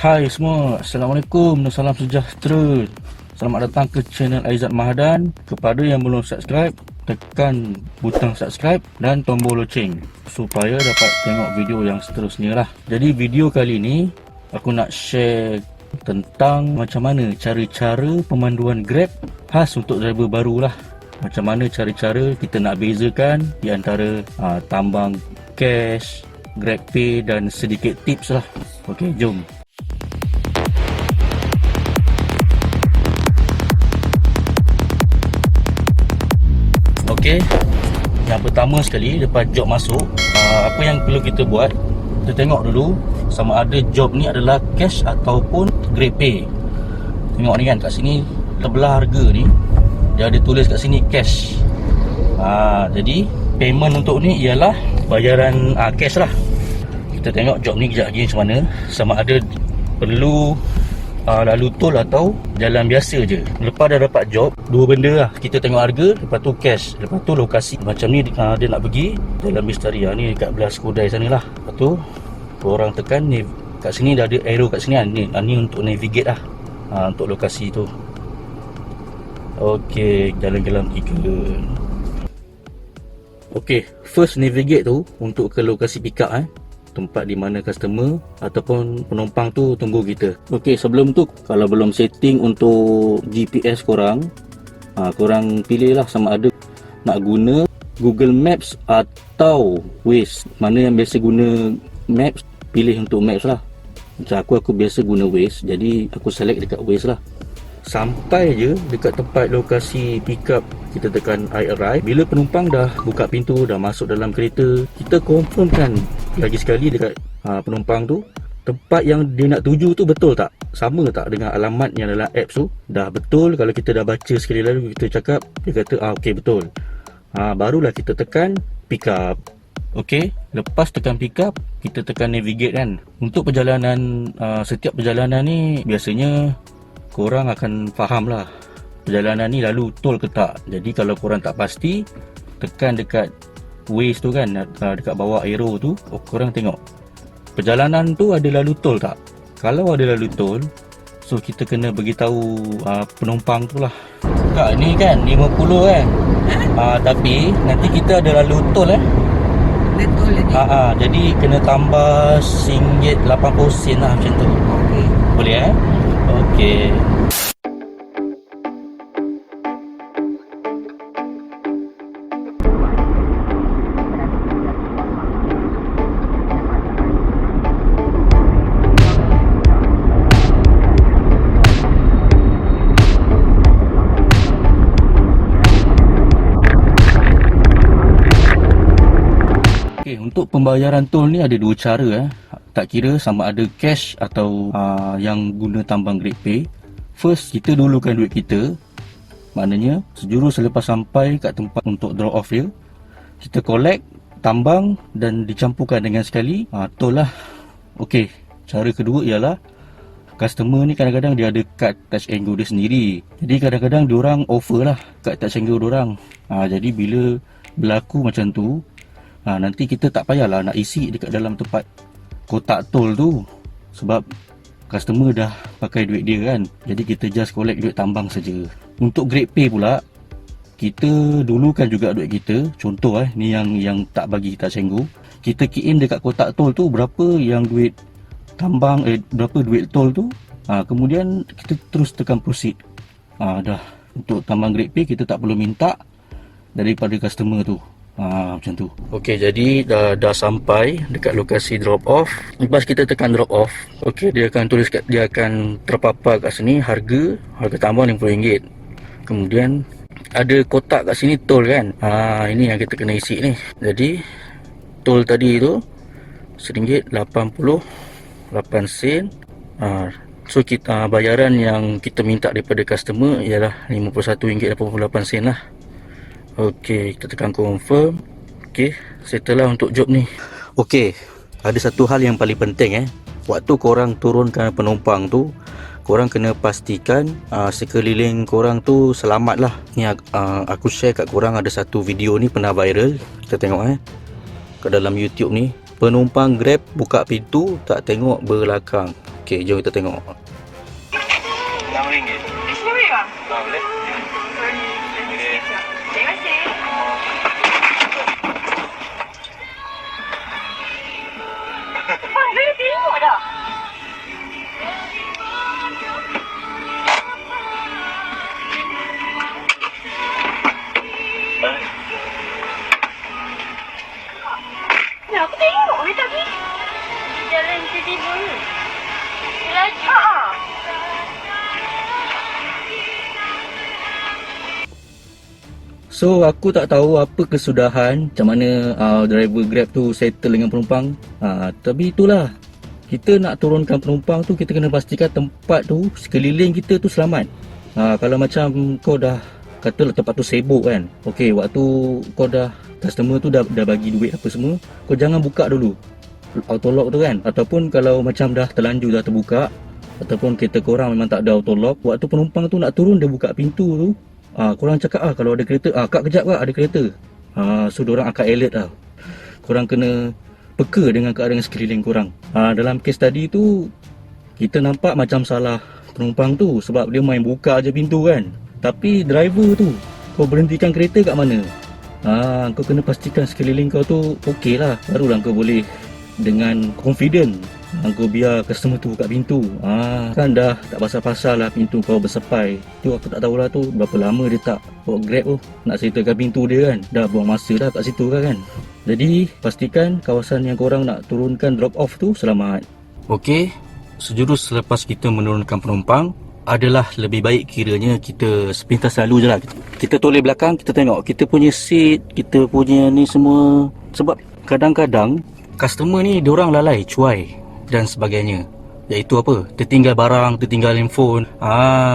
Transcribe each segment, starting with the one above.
Hai semua, Assalamualaikum dan salam sejahtera. Selamat datang ke channel Aizat Mahadan. Kepada yang belum subscribe, tekan butang subscribe dan tombol loceng supaya dapat tengok video yang seterusnya lah. Jadi video kali ini aku nak share tentang macam mana cara-cara pemanduan Grab khas untuk driver baru lah. Macam mana cara-cara kita nak bezakan di antara tambang cash, GrabPay dan sedikit tips lah. Okey, jom. Okey, yang pertama sekali lepas job masuk, apa yang perlu kita buat, kita tengok dulu sama ada job ni adalah cash ataupun GrabPay. Tengok ni kan, kat sini terbelah harga ni dia ada tulis kat sini cash. Jadi payment untuk ni ialah bayaran cash lah. Kita tengok job ni kejap lagi macam mana, sama ada perlu lalu tol atau jalan biasa je. Lepas dah dapat job, dua benda lah, kita tengok harga, lepas tu cash, lepas tu lokasi. Macam ni dia nak pergi Jalan Misteri, ni dekat belah Skudai sana lah. Lepas tu korang tekan ni, kat sini dah ada arrow kat sini lah. Ni untuk navigate lah, untuk lokasi tu. Okey, Jalan Gelam 3. Okey, first navigate tu untuk ke lokasi pick up tempat di mana customer ataupun penumpang tu tunggu kita. Okey, sebelum tu kalau belum setting untuk GPS korang, korang pilih lah sama ada nak guna Google Maps atau Waze. Mana yang biasa guna Maps, pilih untuk Maps lah. Macam aku biasa guna Waze, jadi aku select dekat Waze lah. Sampai je dekat tempat lokasi pick up, kita tekan I arrive. Bila penumpang dah buka pintu, dah masuk dalam kereta, kita confirmkan lagi sekali dekat penumpang tu, tempat yang dia nak tuju tu betul tak? Sama tak dengan alamat yang dalam apps tu? Dah betul. Kalau kita dah baca sekali lalu, kita cakap, dia kata okey betul, barulah kita tekan pick up. Okey, lepas tekan pick up, kita tekan navigate kan. Untuk perjalanan, setiap perjalanan ni biasanya korang akan faham lah perjalanan ni lalu tol ke tak. Jadi kalau korang tak pasti, tekan dekat Waze tu kan, dekat bawah arrow tu, korang tengok perjalanan tu ada lalu tol tak. Kalau ada lalu tol, so kita kena beritahu penumpang tu lah. Kak, ni kan 50 kan, tapi nanti kita ada lalu tol Betul lagi. jadi kena tambah RM80 lah macam tu. Okey. Boleh Okey. Okey, untuk pembayaran tol ni ada dua cara tak kira sama ada cash atau yang guna tambang GrabPay. First, kita dulukan duit kita. Maknanya sejurus selepas sampai kat tempat untuk drop off dia, kita collect, tambang dan dicampurkan dengan sekali tol lah. Okey, cara kedua ialah customer ni kadang-kadang dia ada kad touch and go dia sendiri. Jadi kadang-kadang diorang offer lah kad touch and go diorang. Jadi bila berlaku macam tu, nanti kita tak payahlah nak isi dekat dalam tempat kotak tol tu, sebab customer dah pakai duit dia kan. Jadi kita just collect duit tambang saja. Untuk GrabPay pula, kita dulukan juga duit kita. Contoh ni yang tak bagi touch and go, kita key in dekat kotak tol tu berapa yang duit tambang, berapa duit tol tu. Kemudian kita terus tekan proceed. Dah. Untuk tambang GrabPay kita tak perlu minta daripada customer tu. Macam tu. Okey, jadi dah sampai dekat lokasi drop off. Lepas kita tekan drop off, okey, dia akan tulis dia akan terpapar kat sini harga tambang RM50. Kemudian ada kotak kat sini tol kan. Ini yang kita kena isi ni. Jadi tol tadi tu RM1.88. So kita bayaran yang kita minta daripada customer ialah RM51.88 lah. Okey, kita tekan confirm. Okey, settle lah untuk job ni. Okey, ada satu hal yang paling penting waktu korang turunkan penumpang tu, korang kena pastikan sekeliling korang tu selamat lah. Ni aku share kat korang ada satu video ni pernah viral. Kita tengok kat dalam YouTube ni. Penumpang Grab buka pintu tak tengok belakang. Okay, jom kita tengok. RM6. Sorry bang. Boleh? Terima kasih. Bang, saya tengok dah. Ya, aku tengok ni tadi. Jalan tiba-tiba ni. Lagi. So aku tak tahu apa kesudahan macam mana driver Grab tu settle dengan penumpang. Tapi itulah, kita nak turunkan penumpang tu, kita kena pastikan tempat tu sekeliling kita tu selamat. Kalau macam kau dah katalah tempat tu sibuk kan, okey, waktu kau dah customer tu dah bagi duit apa semua, kau jangan buka dulu auto lock tu kan. Ataupun kalau macam dah terlanjur dah terbuka, ataupun kereta korang memang tak ada auto lock, waktu penumpang tu nak turun dia buka pintu tu, korang cakap kalau ada kereta, kak kejap kak ada kereta. So diorang akan alert lah. Korang kena peka dengan keadaan sekeliling korang. Dalam kes tadi tu, kita nampak macam salah penumpang tu sebab dia main buka je pintu kan. Tapi driver tu, kau berhentikan kereta kat mana? Kau kena pastikan sekeliling kau tu okey lah, barulah kau boleh dengan confident kau biar customer tu buka pintu. Kan dah tak pasal-pasal lah pintu kau bersepai tu. Aku tak tahulah tu berapa lama dia tak bawa Grab tu nak settlekan pintu dia kan. Dah buang masa dah kat situ kan. Jadi pastikan kawasan yang korang nak turunkan drop off tu selamat. Okey, sejurus selepas kita menurunkan penumpang adalah lebih baik kiranya kita sepintas lalu je lah. Kita toleh belakang, kita tengok kita punya seat, kita punya ni semua. Sebab kadang-kadang customer ni diorang lalai, cuai dan sebagainya. Iaitu apa? Tertinggal barang, tertinggal handphone.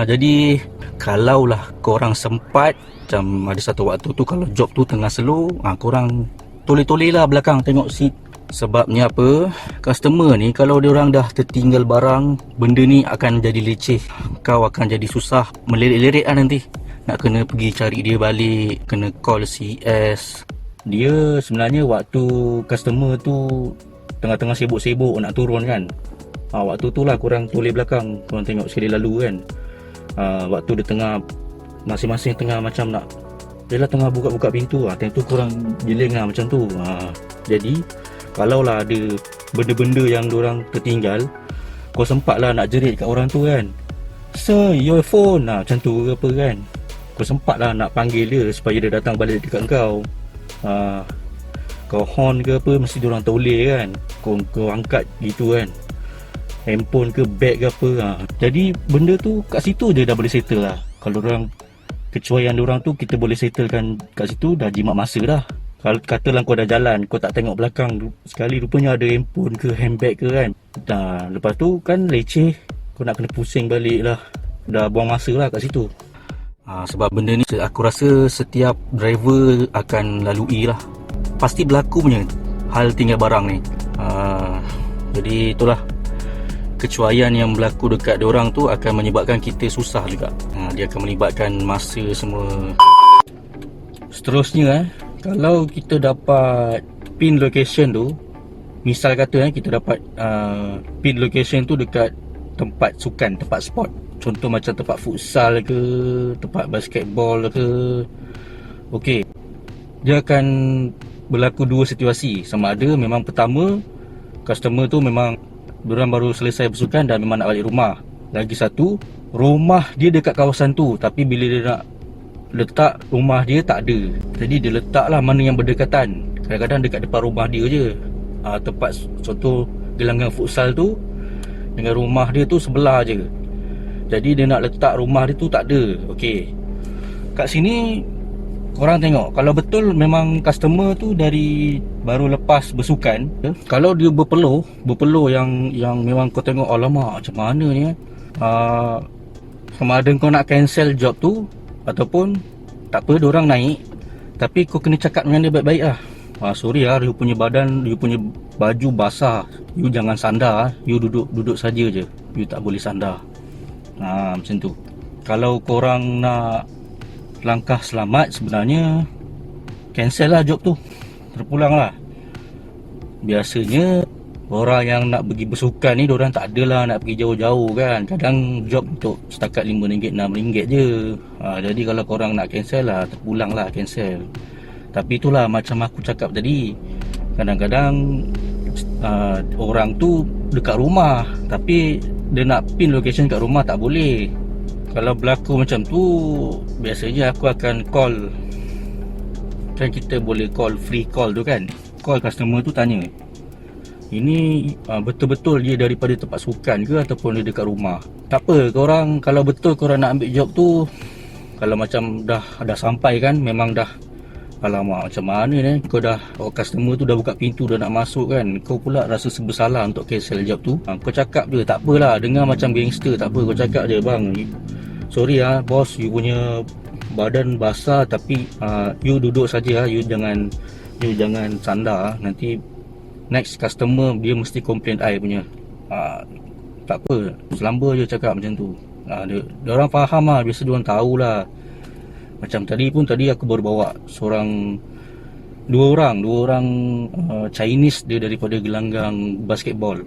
Jadi kalaulah korang sempat, macam ada satu waktu tu kalau job tu tengah slow, korang toleh-toleh lah belakang tengok seat. Sebabnya apa? Customer ni kalau diorang dah tertinggal barang, benda ni akan jadi leceh. Kau akan jadi susah melirik-lirik lah nanti. Nak kena pergi cari dia balik, kena call CS. Dia sebenarnya waktu customer tu tengah-tengah sibuk-sibuk nak turun kan, waktu tu lah korang toleh belakang, korang tengok sekali lalu kan. Waktu dia tengah, masing-masing tengah macam nak, dia lah tengah buka-buka pintu, time tu korang jeling lah macam tu. Jadi kalaulah ada benda-benda yang diorang tertinggal, kau sempat lah nak jerit kat orang tu kan, "Sir, your phone," macam tu ke apa kan. Kau sempat lah nak panggil dia supaya dia datang balik dekat kau. Kau horn ke apa, mesti diorang toleh kan. Kau angkat gitu kan, handphone ke bag ke apa. Jadi benda tu kat situ je dah boleh settle lah. Kalau orang kecuaian diorang tu kita boleh settlekan kat situ, dah jimat masa dah. Kalau katalah kau dah jalan, kau tak tengok belakang, sekali rupanya ada handphone ke handbag ke kan. Lepas tu kan leceh, kau nak kena pusing balik lah. Dah buang masa lah kat situ. Sebab benda ni aku rasa setiap driver akan lalui lah. Pasti berlaku punya hal tinggal barang ni. Jadi itulah, kecuaian yang berlaku dekat diorang tu akan menyebabkan kita susah juga. Dia akan melibatkan masa semua. Seterusnya kalau kita dapat pin location tu, misal kata kita dapat pin location tu dekat tempat sukan, tempat sport. Contoh macam tempat futsal ke, tempat basketball ke. Okey, dia akan berlaku dua situasi. Sama ada memang pertama, customer tu memang diorang baru selesai bersukan dan memang nak balik rumah. Lagi satu, rumah dia dekat kawasan tu, tapi bila dia nak letak rumah dia tak ada. Jadi dia letaklah mana yang berdekatan. Kadang-kadang dekat depan rumah dia je. Tempat contoh gelanggang futsal tu dengan rumah dia tu sebelah je. Jadi dia nak letak rumah dia tu tak ada. Okey, kat sini korang tengok, kalau betul memang customer tu dari baru lepas bersukan, kalau dia berpeluh yang memang kau tengok, alamak macam mana ni sama ada kau nak cancel job tu ataupun tak apa, diorang naik, tapi kau kena cakap dengan dia baik-baik lah. Sorry lah, you punya badan, you punya baju basah, you jangan sandar, you duduk saja je, you tak boleh sandar. Macam tu. Kalau korang nak langkah selamat, sebenarnya cancel lah job tu, terpulang lah. Biasanya Orang yang nak pergi bersukan ni, diorang tak adalah nak pergi jauh-jauh kan. Kadang job untuk setakat RM5, RM6 je. Jadi kalau korang nak cancel lah, terpulang lah cancel. Tapi itulah macam aku cakap tadi, kadang-kadang orang tu dekat rumah, tapi dia nak pin location kat rumah tak boleh. Kalau berlaku macam tu, biasanya aku akan call. Kan kita boleh call, free call tu kan. Call customer tu tanya, ini betul-betul dia daripada tempat sukan ke ataupun dia dekat rumah. Tak apa, korang kalau betul korang nak ambil job tu, kalau macam dah sampai kan, memang dah, alamak macam mana ni, kau dah, customer tu dah buka pintu dah nak masuk kan, kau pula rasa bersalah untuk cancel job tu. Kau cakap je, tak apalah, dengar macam gangster, tak apa, kau cakap je, bang, sorry bos, you punya badan basah, tapi you duduk saja, you jangan sandar, nanti next customer dia mesti komplain I punya. Tak apa, selamba je cakap macam tu. Dia orang faham lah, biasa dia orang tahulah. Macam tadi aku baru bawa dua orang Chinese, dia daripada gelanggang basketball.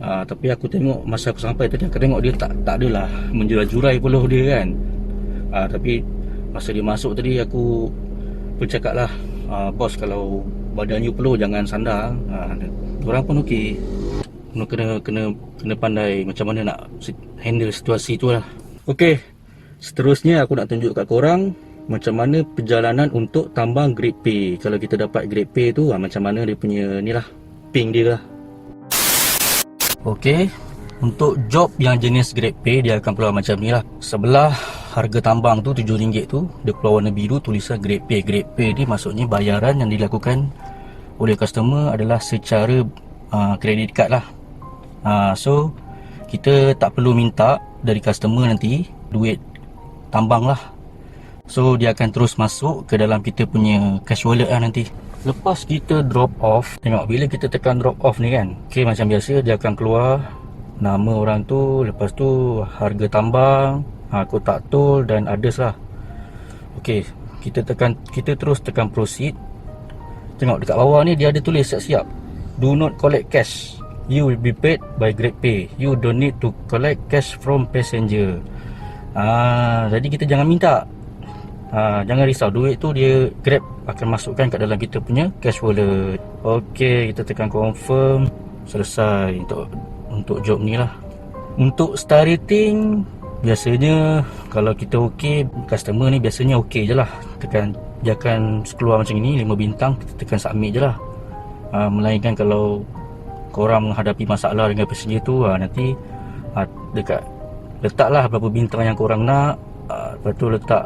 Tapi aku tengok masa aku sampai tadi, aku tengok dia tak adalah menjurai-jurai peluh dia kan. Tapi masa dia masuk tadi, aku bercakap lah, bos, kalau badan you peluh jangan sandar. Diorang pun okey. Kena pandai macam mana nak handle situasi tu lah. Okey, seterusnya aku nak tunjuk kat korang macam mana perjalanan untuk tambang grade P. Kalau kita dapat grade P tu, macam mana dia punya ni lah, ping dia lah. Okey, untuk job yang jenis grade P, dia akan keluar macam ni lah. Sebelah harga tambang tu RM7 tu, dia keluar warna biru tulisan grade P. Grade P ni maksudnya bayaran yang dilakukan oleh customer adalah secara credit card lah. So kita tak perlu minta dari customer nanti duit tambang lah. So dia akan terus masuk ke dalam kita punya cash wallet lah nanti. Lepas kita drop off, tengok bila kita tekan drop off ni kan, okay, macam biasa dia akan keluar nama orang tu, lepas tu harga tambang, kotak tol dan others lah. Okay, kita terus tekan proceed. Tengok dekat bawah ni dia ada tulis siap-siap, do not collect cash, you will be paid by grade pay, you don't need to collect cash from passenger. Jadi kita jangan minta, jangan risau, duit tu dia Grab akan masukkan kat dalam kita punya cash wallet. Ok, kita tekan confirm, selesai untuk job ni lah. Untuk star rating, biasanya kalau kita ok, customer ni biasanya ok je lah. Dia akan keluar macam ni 5 bintang, kita tekan submit je lah. Melainkan kalau korang menghadapi masalah dengan passenger tu, nanti dekat letaklah berapa bintang yang korang nak, lepas tu letak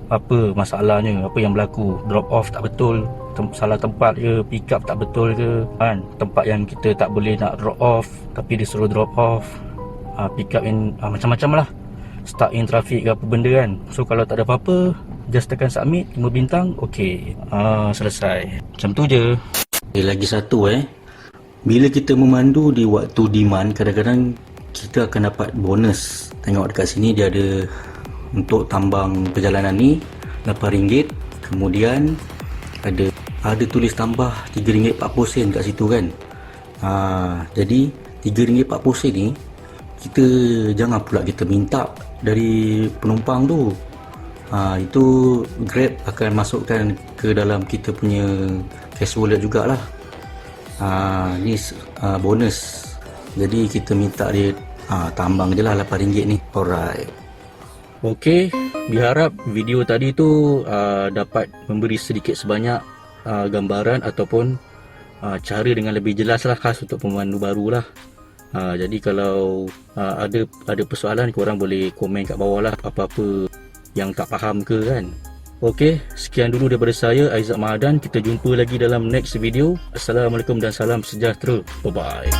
apa masalahnya, apa yang berlaku, drop off tak betul, salah tempat ke, pick up tak betul ke kan, tempat yang kita tak boleh nak drop off tapi dia suruh drop off, pick up in macam-macam lah, stuck in traffic ke apa benda kan. So kalau tak ada apa-apa, just tekan submit 5 bintang, ok, selesai. Macam tu je. Lagi satu bila kita memandu di waktu demand, kadang-kadang kita akan dapat bonus. Tengok dekat sini dia ada untuk tambang perjalanan ni RM8, kemudian ada tulis tambah RM3.40 kat situ kan. Jadi RM3.40 ni kita jangan pula kita minta dari penumpang tu. Itu Grab akan masukkan ke dalam kita punya cash wallet jugalah. Ni bonus. Jadi kita minta dia tambang je lah RM8 ni. Alright. Okey, diharap video tadi tu dapat memberi sedikit sebanyak gambaran ataupun cara dengan lebih jelas lah, khas untuk pemandu baru lah. Jadi kalau ada persoalan, korang boleh komen kat bawah lah, apa-apa yang tak faham ke kan. Okey, sekian dulu daripada saya, Aizat Mahadan. Kita jumpa lagi dalam next video. Assalamualaikum dan salam sejahtera. Bye bye.